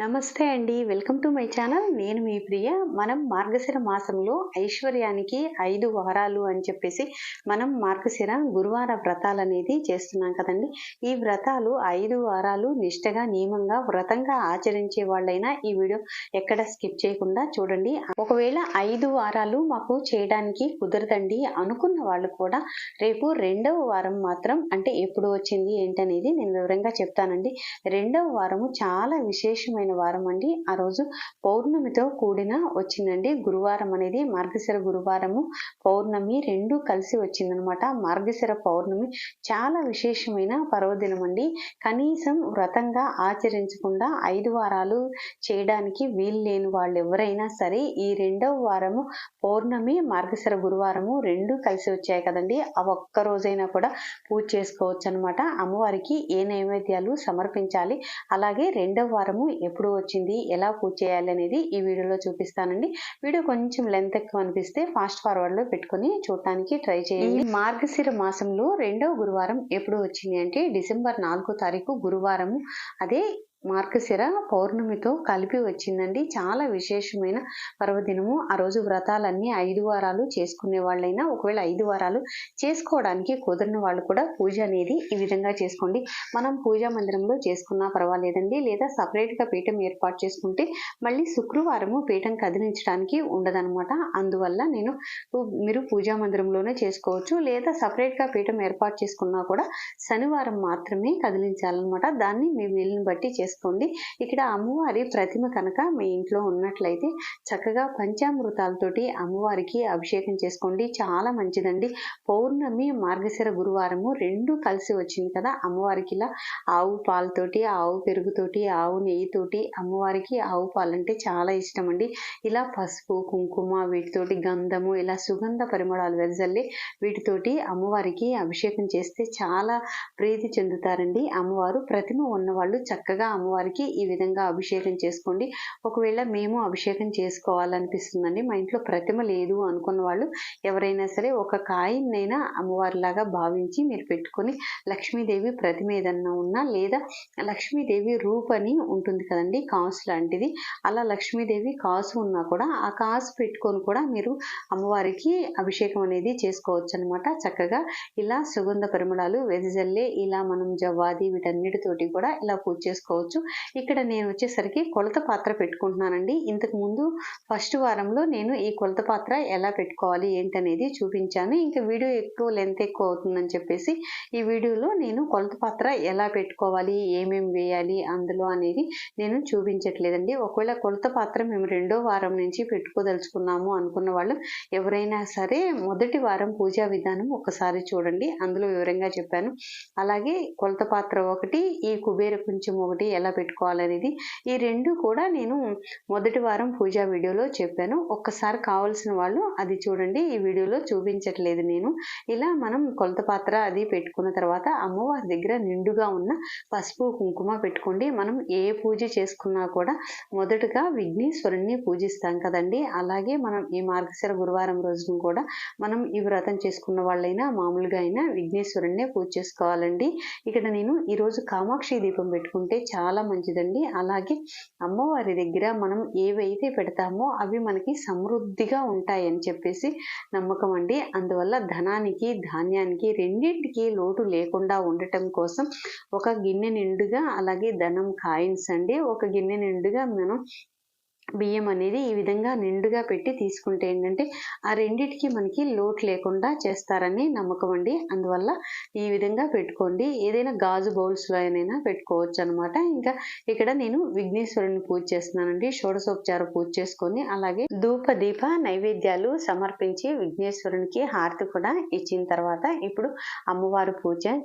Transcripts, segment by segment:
నమస్తే అండి. Welcome to my channel. నేను మీ ప్రియ. మనం మార్గశిర మాసంలో ఐశ్వర్యానికి 5 వారాలు అని చెప్పేసి మనం మార్గశిర గురువార వ్రతాలనేది చేస్తున్నాం కదండి. ఈ వ్రతాలు 5 వారాలు నిష్టగా నియమంగా వ్రతంగా ఆచరించే వాళ్ళైనా ఈ వీడియో ఎక్కడ స్కిప్ చేయకుండా చూడండి. ఒకవేళ 5 వారాలు మాకు చేయడానికి కుదరదండి అనుకున్న వాళ్ళు కూడా రేపు 2వ వారం మాత్రం అంటే ఎప్పుడు వచ్చింది ఏంటనేది నేను వివరంగా చెప్తానండి. 2వ వారము చాలా విశేషమైన వారం అండి. ఆ రోజు పౌర్ణమితో కూడిన వచ్చిందండి. గురువారం అనేది మార్గశిర గురువారము పౌర్ణమి రెండు కలిసి వచ్చిందనమాట. మార్గశిర పౌర్ణమి చాలా విశేషమైన పర్వదినం అండి. కనీసం వ్రతంగా ఆచరించకుండా 5 వారాలు చేయడానికి వీలు లేని వాళ్ళు ఎవరైనా సరే ఈ 2వ వారము పౌర్ణమి మార్గశిర గురువారము రెండు కలిసి వచ్చాయి కదండి. ఆ ఒక్క రోజైనా కూడా పూజ చేసుకోవచ్చు అనమాట. అమ్మవారికి ఏ నైవేద్యాలు సమర్పించాలి, అలాగే 2వ వారము ఎప్పుడు వచ్చింది, ఎలా పూజ చేయాలి అనేది ఈ వీడియోలో చూపిస్తానండి. వీడియో కొంచెం లెంత్ ఎక్కువ అనిపిస్తే ఫాస్ట్ ఫార్వర్డ్ లో పెట్టుకొని చూడటానికి ట్రై చేయండి. మార్గశిర మాసంలో 2వ గురువారం ఎప్పుడు వచ్చింది అంటే డిసెంబర్ 4వ తారీఖు గురువారము. అదే మార్గశిర పౌర్ణమితో కలిపి వచ్చిందండి. చాలా విశేషమైన పర్వదినము. ఆ రోజు వ్రతాలన్నీ 5 వారాలు చేసుకునే వాళ్ళైనా, ఒకవేళ 5 వారాలు చేసుకోవడానికి కుదిరిన వాళ్ళు కూడా పూజ అనేది ఈ విధంగా చేసుకోండి. మనం పూజా మందిరంలో చేసుకున్నా పర్వాలేదండి, లేదా సపరేట్ గా పీఠం ఏర్పాటు చేసుకుంటే మళ్ళీ శుక్రవారము పీఠం కదిలించడానికి ఉండదనమాట. అందువల్ల మీరు పూజా మందిరంలోనే చేసుకోవచ్చు, లేదా సపరేట్ గా పీఠం ఏర్పాటు చేసుకున్నా కూడా శనివారం మాత్రమే కదిలించాలన్నమాట. దాన్ని మీ వీలుని బట్టి చేసుకోండి. ఇక్కడ అమ్మవారి ప్రతిమ కనుక మీ ఇంట్లో ఉన్నట్లయితే చక్కగా పంచామృతాలతోటి అమ్మవారికి అభిషేకం చేసుకోండి. చాలా మంచిదండి. పౌర్ణమి మార్గశిర గురువారము రెండు కలిసి వచ్చింది కదా. అమ్మవారికి ఇలా ఆవు పాలతోటి, ఆవు పెరుగుతోటి, ఆవు నెయ్యితోటి అమ్మవారికి ఆవు పాలంటే చాలా ఇష్టం అండి. ఇలా పసుపు కుంకుమ వీటితోటి గంధము ఇలా సుగంధ పరిమళాలు వెదజల్లి వీటితోటి అమ్మవారికి అభిషేకం చేస్తే చాలా ప్రీతి చెందుతారండి అమ్మవారు. ప్రతిమ ఉన్నవాళ్ళు చక్కగా అమ్మవారికి ఈ విధంగా అభిషేకం చేసుకోండి. ఒకవేళ మేము అభిషేకం చేసుకోవాలనిపిస్తుందండి, మా ఇంట్లో ప్రతిమ లేదు అనుకున్న వాళ్ళు ఎవరైనా సరే ఒక కాయినైనా అమ్మవారిలాగా భావించి మీరు పెట్టుకొని లక్ష్మీదేవి ప్రతిమ ఏదన్నా ఉన్నా, లేదా లక్ష్మీదేవి రూపని ఉంటుంది కదండి, కాసు లాంటిది, అలా లక్ష్మీదేవి కాసు ఉన్నా కూడా ఆ కాసు పెట్టుకొని కూడా మీరు అమ్మవారికి అభిషేకం అనేది చేసుకోవచ్చు అనమాట. చక్కగా ఇలా సుగంధ పరిమళాలు వెదజల్లే ఇలా మనం జవ్వాది వీటన్నిటితోటి కూడా ఇలా పూజ చేసుకోవచ్చు. ఇక్కడ నేను వచ్చేసరికి కొలత పాత్ర పెట్టుకుంటున్నానండి. ఇంతకు ముందు ఫస్ట్ వారంలో నేను ఈ కొలత పాత్ర ఎలా పెట్టుకోవాలి ఏంటనేది చూపించాను. ఇంకా వీడియో లెంత్ ఎక్కువ అవుతుందని చెప్పేసి ఈ వీడియోలో నేను కొలత పాత్ర ఎలా పెట్టుకోవాలి, ఏమేమి వేయాలి అందులో అనేది నేను చూపించట్లేదండి. ఒకవేళ కొలత పాత్ర మేము 2వ వారం నుంచి పెట్టుకోదలుచుకున్నాము అనుకున్న వాళ్ళు ఎవరైనా సరే మొదటి వారం పూజా విధానం ఒకసారి చూడండి, అందులో వివరంగా చెప్పాను. అలాగే కొలత పాత్ర ఒకటి, ఈ కుబేర కుంచం ఒకటి ఎలా పెట్టుకోవాలనేది ఈ రెండు కూడా నేను మొదటి వారం పూజా వీడియోలో చెప్పాను. ఒక్కసారి కావాల్సిన వాళ్ళు అది చూడండి, ఈ వీడియోలో చూపించట్లేదు నేను. ఇలా మనం కొలత పాత్ర అది పెట్టుకున్న తర్వాత అమ్మవారి దగ్గర నిండుగా ఉన్న పసుపు కుంకుమ పెట్టుకోండి. మనం ఏ పూజ చేసుకున్నా కూడా మొదటగా విఘ్నేశ్వరుణ్ణి పూజిస్తాం కదండి. అలాగే మనం ఈ మార్గశిర గురువారం రోజున కూడా మనం ఈ వ్రతం చేసుకున్న వాళ్ళైనా మామూలుగా అయినా విఘ్నేశ్వరుణ్ణి పూజ చేసుకోవాలండి. ఇక్కడ నేను ఈరోజు కామాక్షి దీపం పెట్టుకుంటే చాలా మంచిదండి. అలాగే అమ్మవారి దగ్గర మనం ఏవైతే పెడతామో అవి మనకి సమృద్ధిగా ఉంటాయని చెప్పేసి నమ్మకం అండి. అందువల్ల ధనానికి ధాన్యానికి రెండింటికి లోటు లేకుండా ఉండటం కోసం ఒక గిన్నె నిండుగా, అలాగే ధనం కాయిన్స్ అండి, ఒక గిన్నె నిండుగా మనం బియ్యం అనేది ఈ విధంగా నిండుగా పెట్టి తీసుకుంటే ఏంటంటే ఆ రెండిటికి మనకి లోటు లేకుండా చేస్తారని నమ్మకం అండి. అందువల్ల ఈ విధంగా పెట్టుకోండి. ఏదైనా గాజు బౌల్స్లో అయినా పెట్టుకోవచ్చు అనమాట. ఇంకా ఇక్కడ నేను విఘ్నేశ్వరుని పూజ చేస్తున్నానండి. షోడశోపచార పూజ చేసుకొని అలాగే ధూప దీప నైవేద్యాలు సమర్పించి విఘ్నేశ్వరునికి హారతి కూడా ఇచ్చిన తర్వాత ఇప్పుడు అమ్మవారి పూజ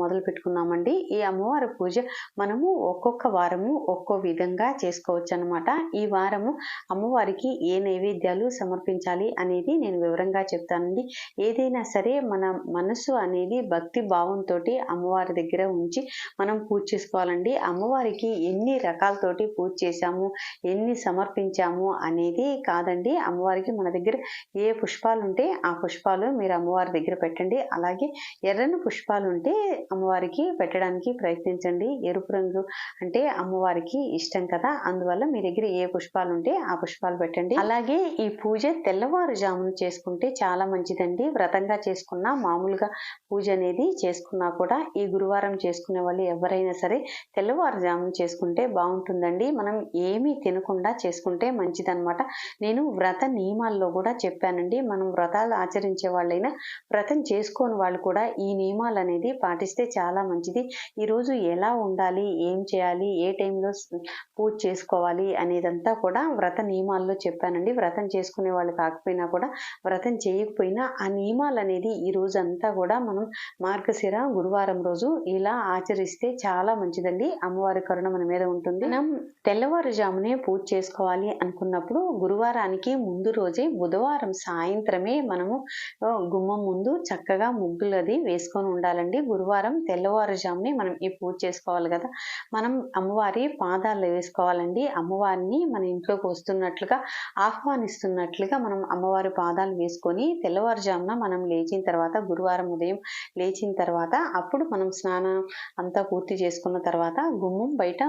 మొదలు పెట్టుకున్నామండి. ఈ అమ్మవారి పూజ మనము ఒక్కొక్క వారము ఒక్కో విధంగా చేసుకోవచ్చు అనమాట. ఈ వారం వారము అమ్మవారికి ఏ నైవేద్యాలు సమర్పించాలి అనేది నేను వివరంగా చెప్తానండి. ఏదైనా సరే మన మనసు అనేది భక్తి భావంతో అమ్మవారి దగ్గర ఉంచి మనం పూజ చేసుకోవాలండి. అమ్మవారికి ఎన్ని రకాలతోటి పూజ చేశాము, ఎన్ని సమర్పించాము అనేది కాదండి. అమ్మవారికి మన దగ్గర ఏ పుష్పాలు ఉంటే ఆ పుష్పాలు మీరు అమ్మవారి దగ్గర పెట్టండి. అలాగే ఎర్రని పుష్పాలు ఉంటే అమ్మవారికి పెట్టడానికి ప్రయత్నించండి. ఎరుపు రంగు అంటే అమ్మవారికి ఇష్టం కదా, అందువల్ల మీ దగ్గర ఏ పుష్పాలు ఉంటే ఆ పుష్పాలు పెట్టండి. అలాగే ఈ పూజ తెల్లవారుజామున చేసుకుంటే చాలా మంచిదండి. వ్రతంగా చేసుకున్నా, మామూలుగా పూజ అనేది చేసుకున్నా కూడా ఈ గురువారం చేసుకునే వాళ్ళు ఎవరైనా సరే తెల్లవారుజామున చేసుకుంటే బాగుంటుందండి. మనం ఏమీ తినకుండా చేసుకుంటే మంచిదన్నమాట. నేను వ్రత నియమాల్లో కూడా చెప్పానండి. మనం వ్రతాలు ఆచరించే వాళ్ళైనా, వ్రతం చేసుకోని వాళ్ళు కూడా ఈ నియమాలు అనేది పాటిస్తే చాలా మంచిది. ఈరోజు ఎలా ఉండాలి, ఏం చేయాలి, ఏ టైంలో పూజ చేసుకోవాలి అనేదంతా కూడా వ్రత నియమాల్లో చెప్పానండి. వ్రతం చేసుకునే వాళ్ళు కాకపోయినా కూడా, వ్రతం చేయకపోయినా ఆ నియమాలు అనేది ఈ రోజు అంతా కూడా మనం మార్గశిర గురువారం రోజు ఇలా ఆచరిస్తే చాలా మంచిదండి. అమ్మవారి కరుణ మన మీద ఉంటుంది. మనం తెల్లవారుజామునే పూజ చేసుకోవాలి అనుకున్నప్పుడు గురువారానికి ముందు రోజే బుధవారం సాయంత్రమే మనము గుమ్మం ముందు చక్కగా ముగ్గులది వేసుకొని ఉండాలండి. గురువారం తెల్లవారుజామునే మనం ఈ పూజ చేసుకోవాలి కదా, మనం అమ్మవారి పాదాలు వేసుకోవాలండి. అమ్మవారిని మన ఇంట్లోకి వస్తున్నట్లుగా, ఆహ్వానిస్తున్నట్లుగా మనం అమ్మవారి పాదాలు వేసుకొని తెల్లవారుజామున మనం లేచిన తర్వాత, గురువారం ఉదయం లేచిన తర్వాత, అప్పుడు మనం స్నానం అంతా పూర్తి చేసుకున్న తర్వాత గుమ్మం బయట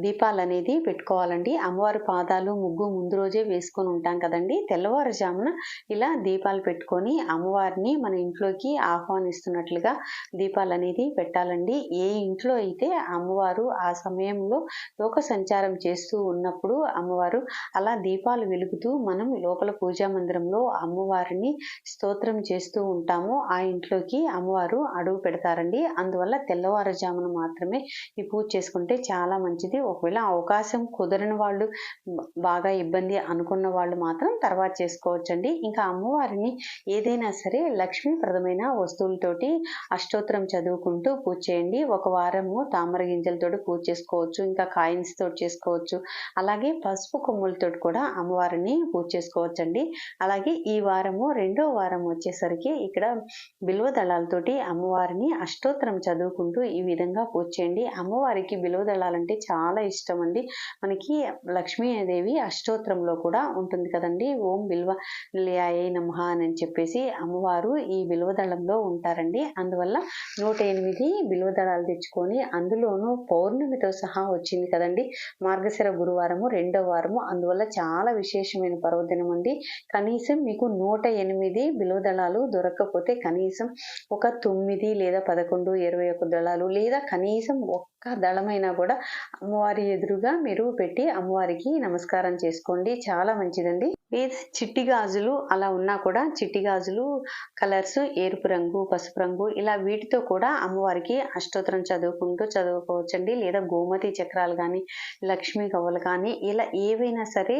దీపాలు అనేది పెట్టుకోవాలండి. అమ్మవారి పాదాలు ముగ్గు ముందు రోజే వేసుకొని ఉంటాం కదండి. తెల్లవారుజామున ఇలా దీపాలు పెట్టుకొని అమ్మవారిని మన ఇంట్లోకి ఆహ్వానిస్తున్నట్లుగా దీపాలు అనేది పెట్టాలండి. ఏ ఇంట్లో అయితే అమ్మవారు ఆ సమయంలో లోక సంచారం చేస్తూ ఉన్నప్పుడు అమ్మవారు అలా దీపాలు వెలుగుతూ మనం లోపల పూజా మందిరంలో అమ్మవారిని స్తోత్రం చేస్తూ ఉంటాము, ఆ ఇంట్లోకి అమ్మవారు అడుగు పెడతారండి. అందువల్ల తెల్లవారుజామున మాత్రమే ఈ పూజ చేసుకుంటే చాలా మంచిది. ఒకవేళ అవకాశం కుదరని వాళ్ళు, బాగా ఇబ్బంది అనుకున్న వాళ్ళు మాత్రం తర్వాత చేసుకోవచ్చండి. ఇంకా అమ్మవారిని ఏదైనా సరే లక్ష్మీప్రదమైన వస్తువులతోటి అష్టోత్తరం చదువుకుంటూ పూజ చేయండి. ఒక వారము తామర గింజలతో పూజ చేసుకోవచ్చు, ఇంకా కాయిన్స్ తోటి చేసుకోవచ్చు. అలాగే పసుపు కొమ్ములతో కూడా అమ్మవారిని పూజ చేసుకోవచ్చండి. అలాగే ఈ వారము రెండో వారం వచ్చేసరికి ఇక్కడ బిల్వ దళాలతోటి అమ్మవారిని అష్టోత్తరం చదువుకుంటూ ఈ విధంగా పూజ చేయండి. అమ్మవారికి బిల్వ దళాలంటే చాలా ఇష్టం అండి. మనకి లక్ష్మీదేవి అష్టోత్తరంలో కూడా ఉంటుంది కదండి, ఓం బిల్వ నిలయాయ నమః అని చెప్పేసి అమ్మవారు ఈ బిల్వదళంలో ఉంటారండి. అందువల్ల 108 బిల్వదళాలు తెచ్చుకొని, అందులోనూ పౌర్ణమితో సహా వచ్చింది కదండి మార్గశిర గురువారము రెండో వారము, అందువల్ల చాలా విశేషమైన పర్వదినం అండి. కనీసం మీకు 108 బిల్వదళాలు దొరకకపోతే కనీసం ఒక 9 లేదా 11, 21 దళాలు, లేదా కనీసం ఒక్క దళమైనా కూడా అమ్మవారి ఎదురుగా మీరు పెట్టి అమ్మవారికి నమస్కారం చేసుకోండి, చాలా మంచిదండి. లేదా చిట్టి గాజులు అలా ఉన్నా కూడా, చిట్టి గాజులు కలర్స్ ఎరుపు రంగు, పసుపు రంగు, ఇలా వీటితో కూడా అమ్మవారికి అష్టోత్తరం చదువుకోవచ్చండి. లేదా గోమతి చక్రాలు కానీ, లక్ష్మీ గవ్వలు కానీ, ఇలా ఏవైనా సరే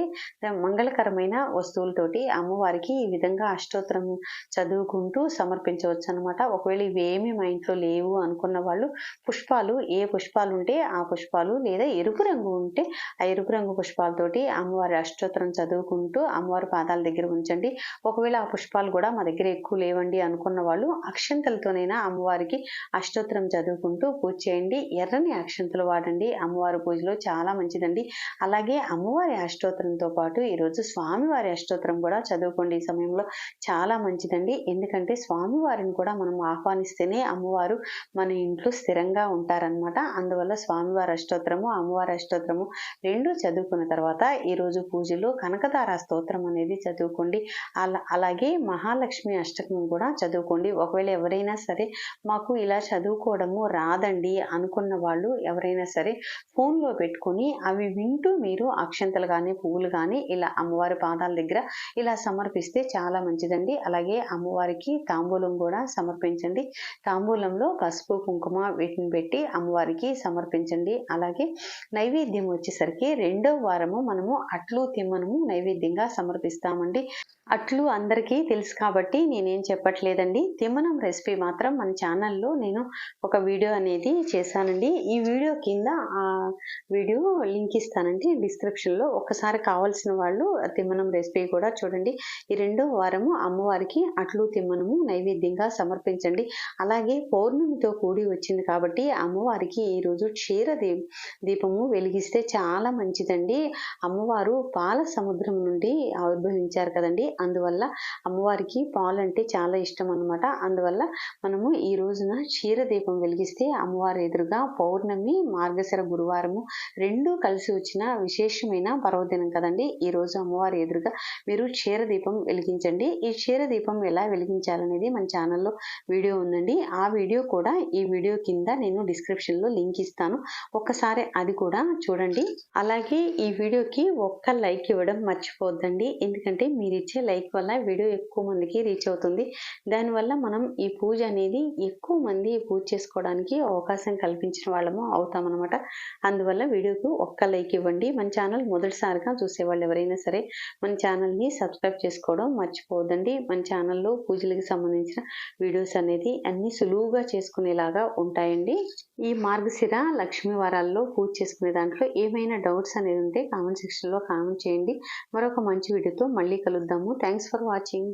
మంగళకరమైన వస్తువులతోటి అమ్మవారికి ఈ విధంగా అష్టోత్తరం చదువుకుంటూ సమర్పించవచ్చు అనమాట. ఒకవేళ ఇవేమి మా ఇంట్లో లేవు అనుకున్న వాళ్ళు పుష్పాలు, ఏ పుష్పాలు ఉంటే ఆ పుష్పాలు, లేదా ఎరుపు రంగు ఉంటే ఆ ఎరుపు రంగు పుష్పాలతోటి అమ్మవారి అష్టోత్తరం చదువుకుంటూ అమ్మవారి పాదాల దగ్గర ఉంచండి. ఒకవేళ ఆ పుష్పాలు కూడా మా దగ్గర ఎక్కువ లేవండి అనుకున్న వాళ్ళు అక్షంతలతోనైనా అమ్మవారికి అష్టోత్తరం చదువుకుంటూ పూజ చేయండి. ఎర్రని అక్షంతలు వాడండి, అమ్మవారి పూజలో చాలా మంచిదండి. అలాగే అమ్మవారి అష్టోత్తరంతో పాటు ఈరోజు స్వామివారి అష్టోత్తరం కూడా చదువుకోండి. ఈ సమయంలో చాలా మంచిదండి. ఎందుకంటే స్వామివారిని కూడా మనం ఆహ్వానిస్తేనే అమ్మవారు మన ఇంట్లో స్థిరంగా ఉంటారనమాట. అందువల్ల స్వామివారి అష్టోత్తరము, అమ్మవారి అష్టోత్తరము రెండు చదువుకున్న తర్వాత ఈరోజు పూజలో కనకతార స్తోత్రం అనేది చదువుకోండి. అలాగే మహాలక్ష్మి అష్టకం కూడా చదువుకోండి. ఒకవేళ ఎవరైనా సరే మాకు ఇలా చదువుకోవడము రాదండి అనుకున్న వాళ్ళు ఎవరైనా సరే ఫోన్లో పెట్టుకొని అవి వింటూ మీరు అక్షంతలు కానీ, పువ్వులు కానీ ఇలా అమ్మవారి పాదాల దగ్గర ఇలా సమర్పిస్తే చాలా మంచిదండి. అలాగే అమ్మవారికి తాంబూలం కూడా సమర్పించండి. తాంబూలంలో పసుపు, కుంకుమ వీటిని పెట్టి అమ్మవారికి సమర్పించండి. అలాగే నైవేద్యం వచ్చేసరికి రెండో వారము మనము అట్లు తిమ్మనము నైవేద్యంగా సమర్పిస్తామండి. అట్లు అందరికీ తెలుసు కాబట్టి నేనేం చెప్పట్లేదండి. తిమ్మనం రెసిపీ మాత్రం మన ఛానల్లో నేను ఒక వీడియో అనేది చేశానండి. ఈ వీడియో కింద వీడియో లింక్ ఇస్తానండి డిస్క్రిప్షన్‌లో. ఒక్కసారి కావాల్సిన వాళ్ళు తిమ్మనం రెసిపీ కూడా చూడండి. ఈ రెండో వారము అమ్మవారికి అట్లు తిమ్మనము నైవేద్యంగా సమర్పించండి. అలాగే పౌర్ణమితో కూడి వచ్చింది కాబట్టి అమ్మవారికి ఈరోజు దీపము వెలిగిస్తే చాలా మంచిదండి. అమ్మవారు పాల సముద్రం నుండి ఆవిర్భవించారు కదండి. అందువల్ల అమ్మవారికి పాలంటే చాలా ఇష్టం అన్నమాట. అందువల్ల మనము ఈ రోజున దీపం వెలిగిస్తే అమ్మవారి ఎదురుగా పౌర్ణమి, మార్గశిర గురువారము రెండూ కలిసి వచ్చిన విశేషమైన పర్వదినం కదండి. ఈ రోజు అమ్మవారి ఎదురుగా మీరు దీపం వెలిగించండి. ఈ దీపం ఎలా వెలిగించాలనేది మన ఛానల్లో వీడియో ఉందండి. ఆ వీడియో కూడా ఈ వీడియో కింద నేను డిస్క్రిప్షన్‌లో లింక్ ఇస్తాను. ఒక్కసారి అది కూడా చూడండి. అలాగే ఈ వీడియోకి ఒక్క లైక్ ఇవ్వడం మర్చిపోవద్దండి. ఎందుకంటే మీరిచ్చే లైక్ వల్ల వీడియో ఎక్కువ మందికి రీచ్ అవుతుంది. దానివల్ల మనం ఈ పూజ అనేది ఎక్కువ మంది పూజ చేసుకోవడానికి అవకాశం కల్పించిన వాళ్ళము అవుతామన్నమాట. అందువల్ల వీడియోకు ఒక్క లైక్ ఇవ్వండి. మన ఛానల్ మొదటిసారిగా చూసేవాళ్ళు ఎవరైనా సరే మన ఛానల్ని సబ్స్క్రైబ్ చేసుకోవడం మర్చిపోవద్దండి. మన ఛానల్లో పూజలకు సంబంధించిన వీడియోస్ అనేది అన్ని సులువుగా చేసుకునేలాగా ఉంటాయండి. ఈ మార్గశిర లక్ష్మీ వారాల్లో పూజ చేసుకునే దాంట్లో ఏమైనా డౌట్స్ అనేది ఉంటే కామెంట్ సెక్షన్‌లో కామెంట్ చేయండి. మరొక మంచి వీడియోతో మళ్ళీ కలుద్దాము. Thanks for watching.